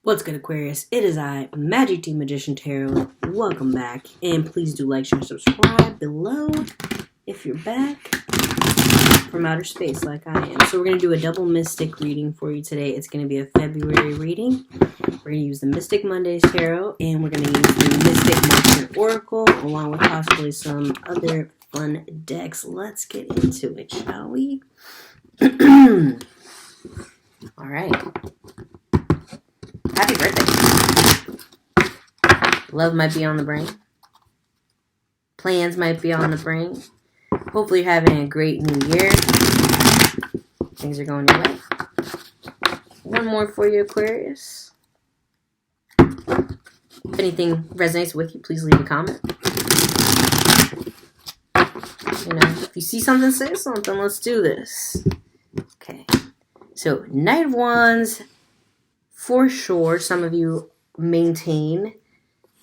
What's good, Aquarius? It is I, Magic Team Magician Tarot. Welcome back, and please do like, share, subscribe below if you're back from outer space like I am. So we're going to do a double Mystic reading for you today. It's going to be a February reading. We're going to use the Mystic Mondays Tarot, and we're going to use the Mystic Martian Oracle, along with possibly some other fun decks. Let's get into it, shall we? Alright. Happy birthday. Love might be on the brain. Plans might be on the brain. Hopefully you're having a great new year. Things are going your way. One more for you, Aquarius. If anything resonates with you, please leave a comment. You know, if you see something, say something. Let's do this. Okay. So, Knight of Wands. For sure, some of you maintain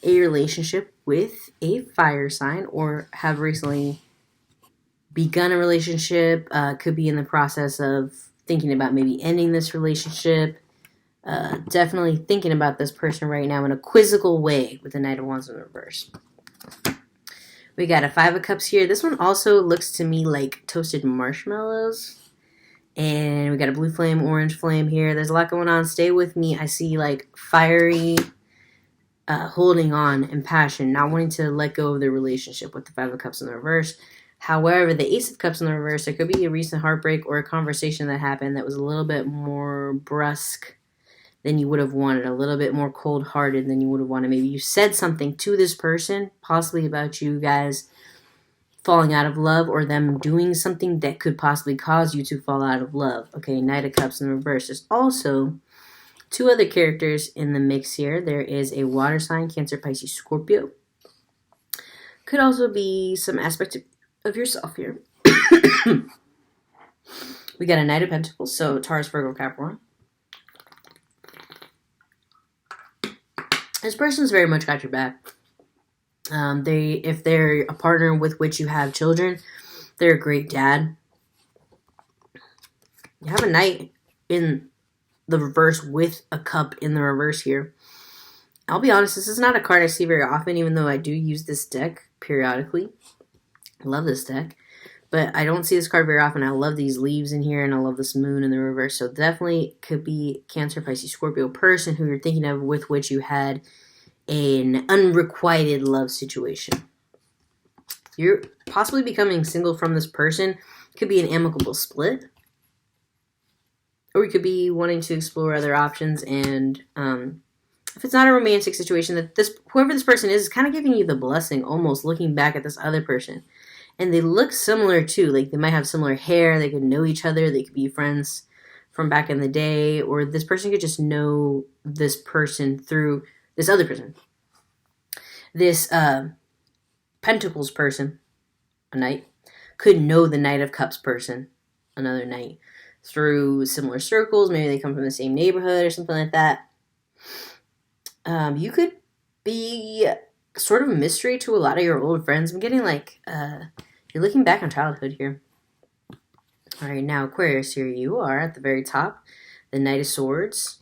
a relationship with a fire sign or have recently begun a relationship, could be in the process of thinking about maybe ending this relationship, definitely thinking about this person right now in a quizzical way with the Knight of Wands in reverse. We got a Five of Cups here. This one also looks to me like toasted marshmallows. And we got a blue flame, orange flame here. There's a lot going on. Stay with me. I see like fiery holding on and passion, not wanting to let go of the relationship with the Five of Cups in the reverse. However, the Ace of Cups in the reverse, there could be a recent heartbreak or a conversation that happened that was a little bit more brusque than you would have wanted, a little bit more cold-hearted than you would have wanted. Maybe you said something to this person, possibly about you guys falling out of love or them doing something that could possibly cause you to fall out of love. Okay, Knight of Cups in reverse. There's also two other characters in the mix here. There is a water sign, Cancer, Pisces, Scorpio. Could also be some aspect of yourself here. We got a Knight of Pentacles, so Taurus, Virgo, Capricorn. This person's very much got your back. If they're a partner with which you have children, they're a great dad. You have a Knight in the reverse with a cup in the reverse here. I'll be honest, this is not a card I see very often, even though I do use this deck periodically. I love this deck, but I don't see this card very often. I love these leaves in here, and I love this moon in the reverse. So definitely could be Cancer, Pisces, Scorpio person who you're thinking of with which you had an unrequited love situation. You're possibly becoming single from this person. Could be an amicable split. Or you could be wanting to explore other options. And if it's not a romantic situation, that whoever this person is kind of giving you the blessing, almost looking back at this other person. And they look similar too. Like they might have similar hair. They could know each other. They could be friends from back in the day. Or this person could just know this person through this other person. This Pentacles person, a Knight, could know the Knight of Cups person, another Knight, through similar circles. Maybe they come from the same neighborhood or something like that. You could be sort of a mystery to a lot of your old friends. I'm getting like, you're looking back on childhood here. All right, now Aquarius, here you are at the very top, the Knight of Swords,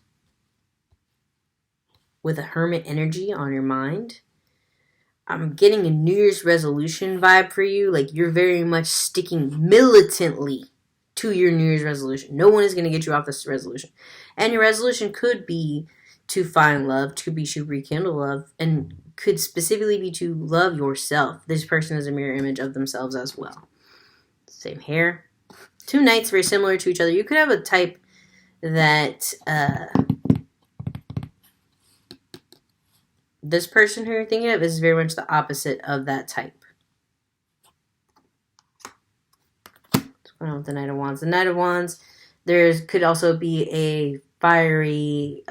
with a Hermit energy on your mind. I'm getting a New Year's resolution vibe for you. Like you're very much sticking militantly to your New Year's resolution. No one is going to get you off this resolution. And your resolution could be to find love, could be to rekindle love, and could specifically be to love yourself. This person is a mirror image of themselves as well. Same hair. Two Knights very similar to each other. You could have a type that this person who you're thinking of is very much the opposite of that type. What's going on with the Knight of Wands? The Knight of Wands, there could also be a fiery,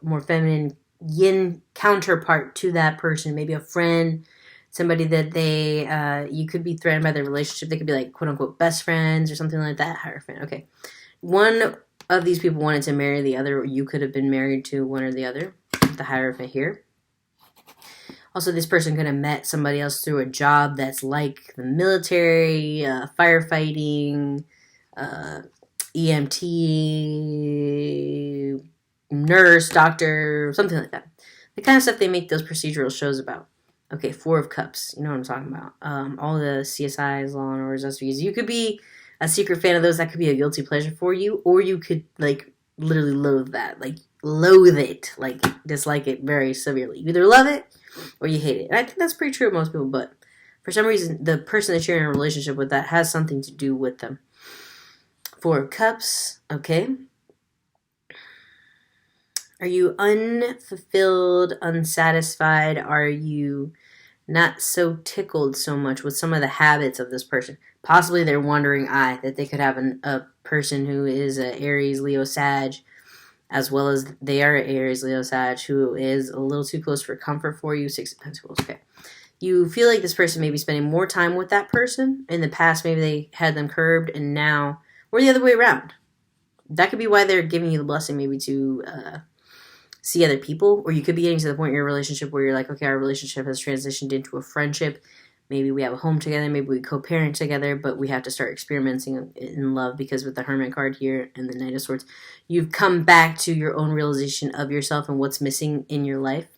more feminine yin counterpart to that person. Maybe a friend, somebody that you could be threatened by their relationship. They could be like, quote unquote, best friends or something like that. Hierophant. Okay. One of these people wanted to marry the other, or you could have been married to one or the other. The Hierophant here. Also, this person could have met somebody else through a job that's like the military, firefighting, EMT, nurse, doctor, something like that. The kind of stuff they make those procedural shows about. Okay, Four of Cups. You know what I'm talking about. All the CSIs, Law and Orders, SVs. You could be a secret fan of those. That could be a guilty pleasure for you. Or you could, like, literally loathe that. Like, loathe it. Like, dislike it very severely. You either love it or you hate it. And I think that's pretty true of most people. But for some reason, the person that you're in a relationship with, that has something to do with them. Four of Cups. Okay. Are you unfulfilled, unsatisfied? Are you not so tickled so much with some of the habits of this person? Possibly they're wondering that they could have a person who is a Aries, Leo, Sag, as well as they are Aries, Leo, Sag, who is a little too close for comfort for you. Six of Pentacles, okay. You feel like this person may be spending more time with that person. In the past, maybe they had them curbed, and now, or the other way around. That could be why they're giving you the blessing, maybe to see other people, or you could be getting to the point in your relationship where you're like, okay, our relationship has transitioned into a friendship. Maybe we have a home together, maybe we co-parent together, but we have to start experimenting in love, because with the Hermit card here and the Knight of Swords, you've come back to your own realization of yourself and what's missing in your life.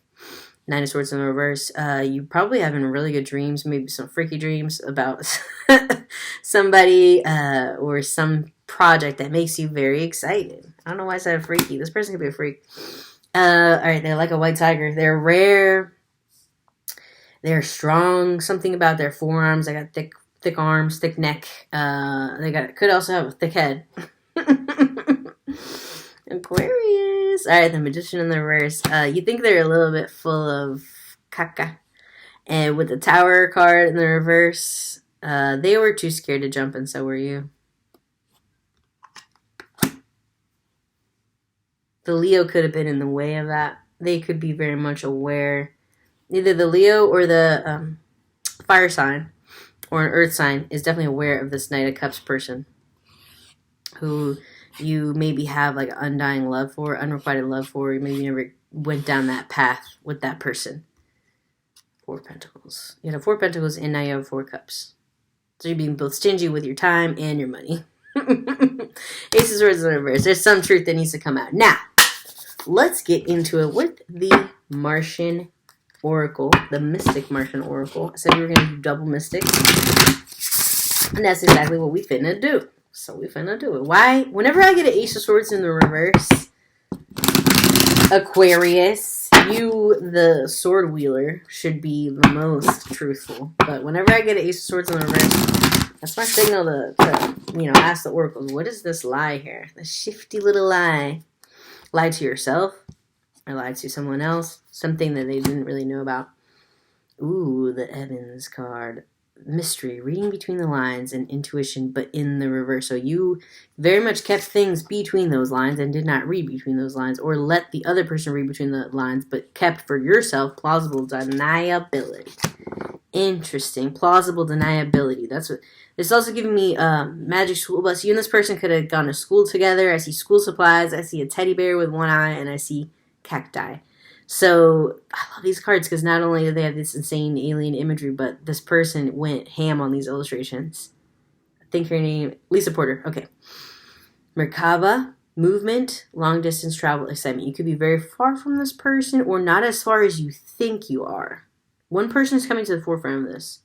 Nine of Swords in the reverse. You probably having really good dreams, maybe some freaky dreams about somebody or some project that makes you very excited. I don't know why I said freaky. This person could be a freak. Alright, they're like a white tiger. They're rare. They're strong. Something about their forearms. They got thick arms, thick neck. Could also have a thick head. Aquarius. Alright, the Magician in the reverse. You think they're a little bit full of caca. And with the Tower card in the reverse, they were too scared to jump, and so were you. The Leo could have been in the way of that. They could be very much aware. Either the Leo or the fire sign or an earth sign is definitely aware of this Knight of Cups person who you maybe have like undying love for, unrequited love for. Maybe you never went down that path with that person. Four of Pentacles. You have Four of Pentacles and now you have Four Cups. So you're being both stingy with your time and your money. Ace of Swords in the reverse. There's some truth that needs to come out. Now, let's get into it with the Martian Oracle, the Mystic Martian Oracle. I said we were going to do double Mystic, and that's exactly what we finna do. So we finna do it. Why? Whenever I get an Ace of Swords in the reverse, Aquarius, you, the sword wheeler, should be the most truthful. But whenever I get an Ace of Swords in the reverse, that's my signal to ask the oracles, what is this lie here? The shifty little lie. Lie to yourself, or lie to someone else, something that they didn't really know about. Ooh, the Evans card. Mystery, reading between the lines, and intuition, but in the reverse. So you very much kept things between those lines and did not read between those lines, or let the other person read between the lines, but kept for yourself plausible deniability. Interesting. Plausible deniability. That's what... It's also giving me magic school bus. You and this person could have gone to school together. I see school supplies. I see a teddy bear with one eye. And I see cacti. So I love these cards because not only do they have this insane alien imagery, but this person went ham on these illustrations. I think her name... Lisa Porter. Okay. Merkaba. Movement. Long distance travel. Excitement. You could be very far from this person or not as far as you think you are. One person is coming to the forefront of this.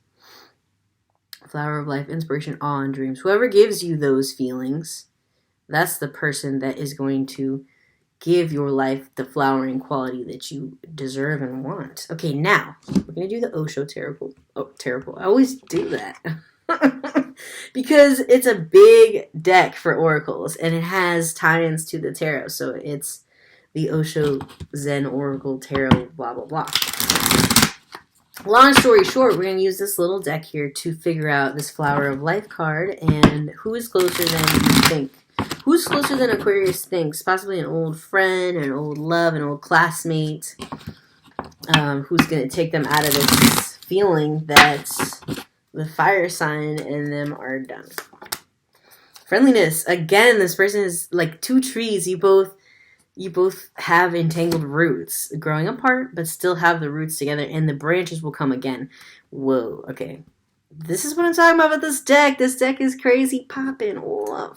Flower of life, inspiration, awe, and dreams. Whoever gives you those feelings, that's the person that is going to give your life the flowering quality that you deserve and want. Okay, now, we're going to do the Osho Tarot. Oh, terrible. I always do that. Because it's a big deck for oracles, and it has tie-ins to the tarot. So it's the Osho Zen Oracle Tarot, blah, blah, blah. Long story short, we're going to use this little deck here to figure out this Flower of Life card and who is closer than you think. Who's closer than Aquarius thinks? Possibly an old friend, an old love, an old classmate. Who's going to take them out of this feeling that the fire sign and them are done. Friendliness. Again, this person is like two trees. You both have entangled roots growing apart, but still have the roots together, and the branches will come again. Whoa, okay. This is what I'm talking about with this deck. This deck is crazy popping. Whoa.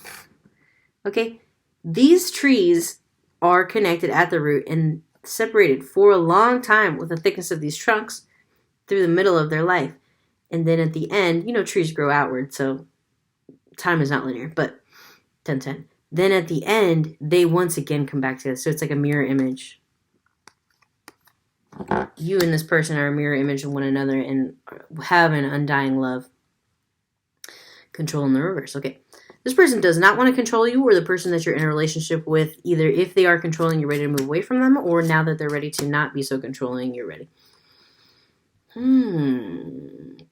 Okay, these trees are connected at the root and separated for a long time with the thickness of these trunks through the middle of their life. And then at the end, trees grow outward, so time is not linear, but 10-10. Then at the end, they once again come back together. So it's like a mirror image. You and this person are a mirror image of one another and have an undying love. Control in the reverse. Okay. This person does not want to control you, or the person that you're in a relationship with, either if they are controlling, you're ready to move away from them, or now that they're ready to not be so controlling, you're ready.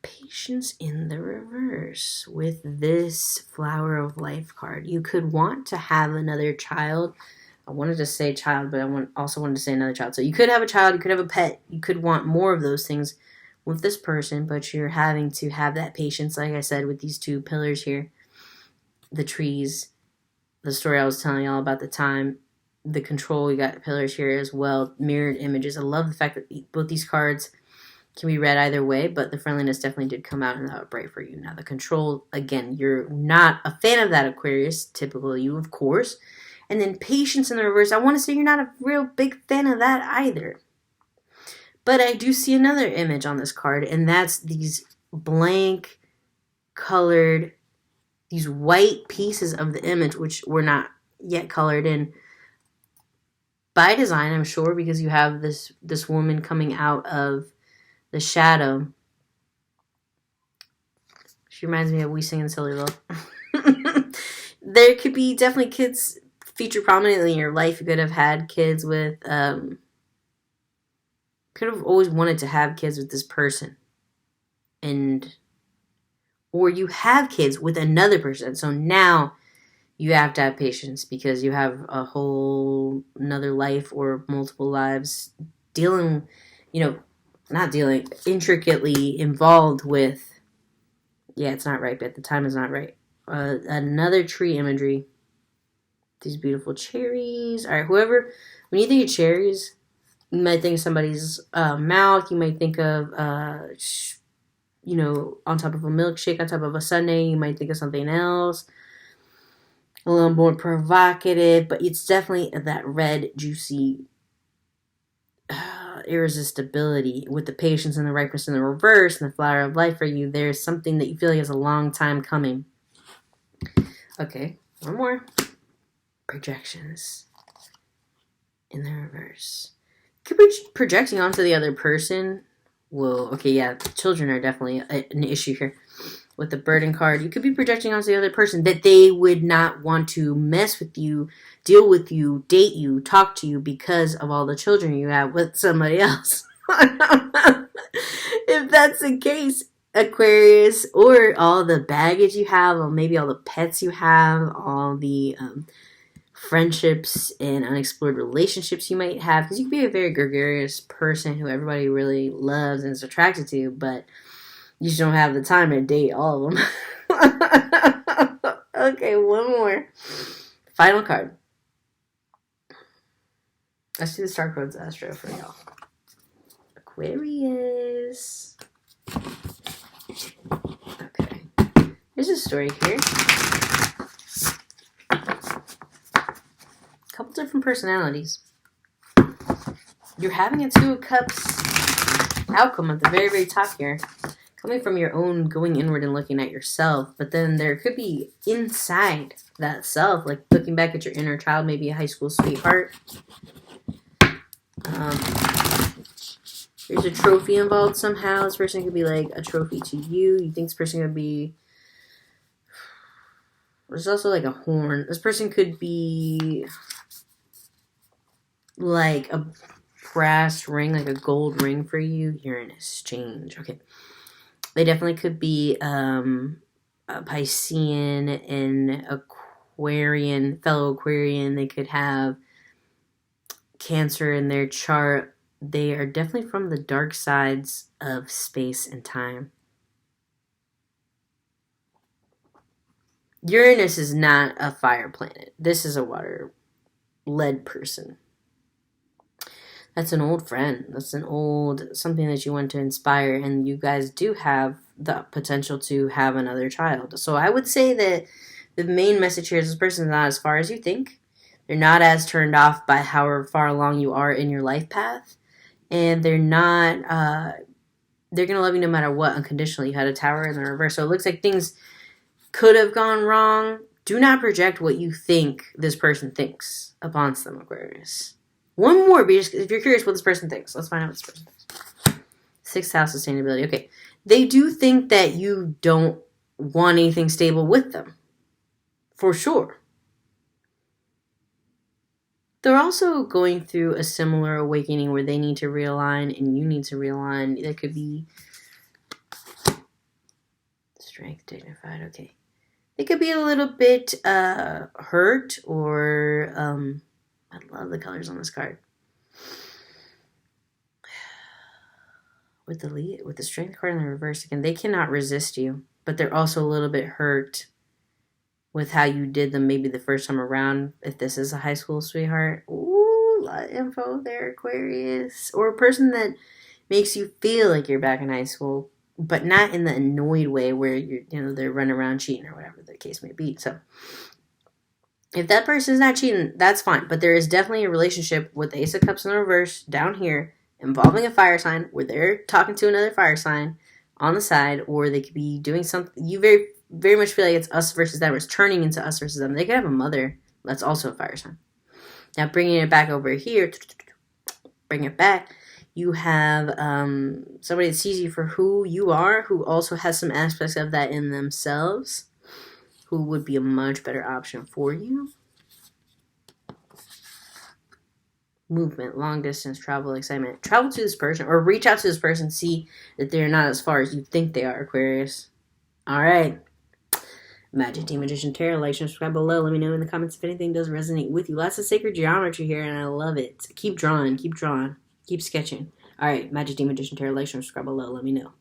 Patience in the reverse with this Flower of Life card. You could want to have another child. I wanted to say child, but also wanted to say another child. So you could have a child, you could have a pet, you could want more of those things with this person, but you're having to have that patience, like I said, with these two pillars here. The trees, the story I was telling y'all about the time, the control, we got pillars here as well, mirrored images. I love the fact that both these cards can be read either way, but the friendliness definitely did come out and that would bright for you. Now the control, again, you're not a fan of that, Aquarius, typical you, of course. And then patience in the reverse, I want to say you're not a real big fan of that either. But I do see another image on this card, and that's these blank colored, these white pieces of the image, which were not yet colored in by design, I'm sure, because you have this woman coming out of the shadow. She reminds me of We Sing in Silly Love. There could be definitely kids featured prominently in your life. You could have had kids with, could have always wanted to have kids with this person. Or you have kids with another person. So now you have to have patience because you have a whole another life or multiple lives dealing, intricately involved with, it's not right, but the time is not right. Another tree imagery. These beautiful cherries. All right, when you think of cherries, you might think of somebody's mouth. You might think of, on top of a milkshake, on top of a sundae. You might think of something else. A little more provocative, but it's definitely that red, juicy irresistibility with the patience and the ripeness in the reverse and the Flower of Life for you. There's something that you feel like is a long time coming. Okay, one more. Projections in the reverse. Could be projecting onto the other person. Whoa, okay, yeah, children are definitely an issue here. With the burden card, you could be projecting onto the other person that they would not want to mess with you, deal with you, date you, talk to you because of all the children you have with somebody else. If that's the case, Aquarius, or all the baggage you have, or maybe all the pets you have, all the friendships and unexplored relationships you might have, because you can be a very gregarious person who everybody really loves and is attracted to, but you just don't have the time to date all of them. Okay, one more. Final card. Let's do the Star Codes Astro for y'all. Aquarius. Okay. There's a story here. Couple different personalities. You're having a Two of Cups outcome at the very, very top here. Coming from your own, going inward and looking at yourself. But then there could be inside that self, like looking back at your inner child, maybe a high school sweetheart. There's a trophy involved somehow. This person could be like a trophy to you. You think this person could be... There's also like a horn. This person could be like a brass ring, like a gold ring for you. You're in exchange. Okay. They definitely could be a Piscean, an Aquarian, fellow Aquarian. They could have Cancer in their chart. They are definitely from the dark sides of space and time. Uranus is not a fire planet. This is a water lead person. That's an old friend. That's something that you want to inspire, and you guys do have the potential to have another child. So I would say that the main message here is this person is not as far as you think. They're not as turned off by however far along you are in your life path. And they're not, they're going to love you no matter what, unconditionally. You had a Tower in the reverse. So it looks like things could have gone wrong. Do not project what you think this person thinks upon them, Aquarius. One more, if you're curious what this person thinks. Let's find out what this person thinks. 6th house, sustainability. Okay. They do think that you don't want anything stable with them. For sure. They're also going through a similar awakening where they need to realign and you need to realign. That could be strength, dignified. Okay. They could be a little bit hurt or I love the colors on this card. With the strength card in the reverse again, they cannot resist you, but they're also a little bit hurt with how you did them maybe the first time around, if this is a high school sweetheart. Ooh, a lot of info there, Aquarius. Or a person that makes you feel like you're back in high school, but not in the annoyed way where they're running around cheating or whatever the case may be. So if that person is not cheating, that's fine. But there is definitely a relationship with the Ace of Cups in the reverse down here involving a fire sign where they're talking to another fire sign on the side, or they could be doing something. You very very much feel like it's us versus them. It's turning into us versus them. They could have a mother that's also a fire sign. Now, bringing it back over here, bring it back, you have somebody that sees you for who you are, who also has some aspects of that in themselves, who would be a much better option for you. Movement, long distance, travel, excitement. Travel to this person or reach out to this person, see that they're not as far as you think they are, Aquarius. All right. Magic Team Magician Tarot. Like, subscribe below. Let me know in the comments if anything does resonate with you. Lots of sacred geometry here, and I love it. Keep drawing, keep sketching. All right, Magic Team Magician Tarot. Like, subscribe below. Let me know.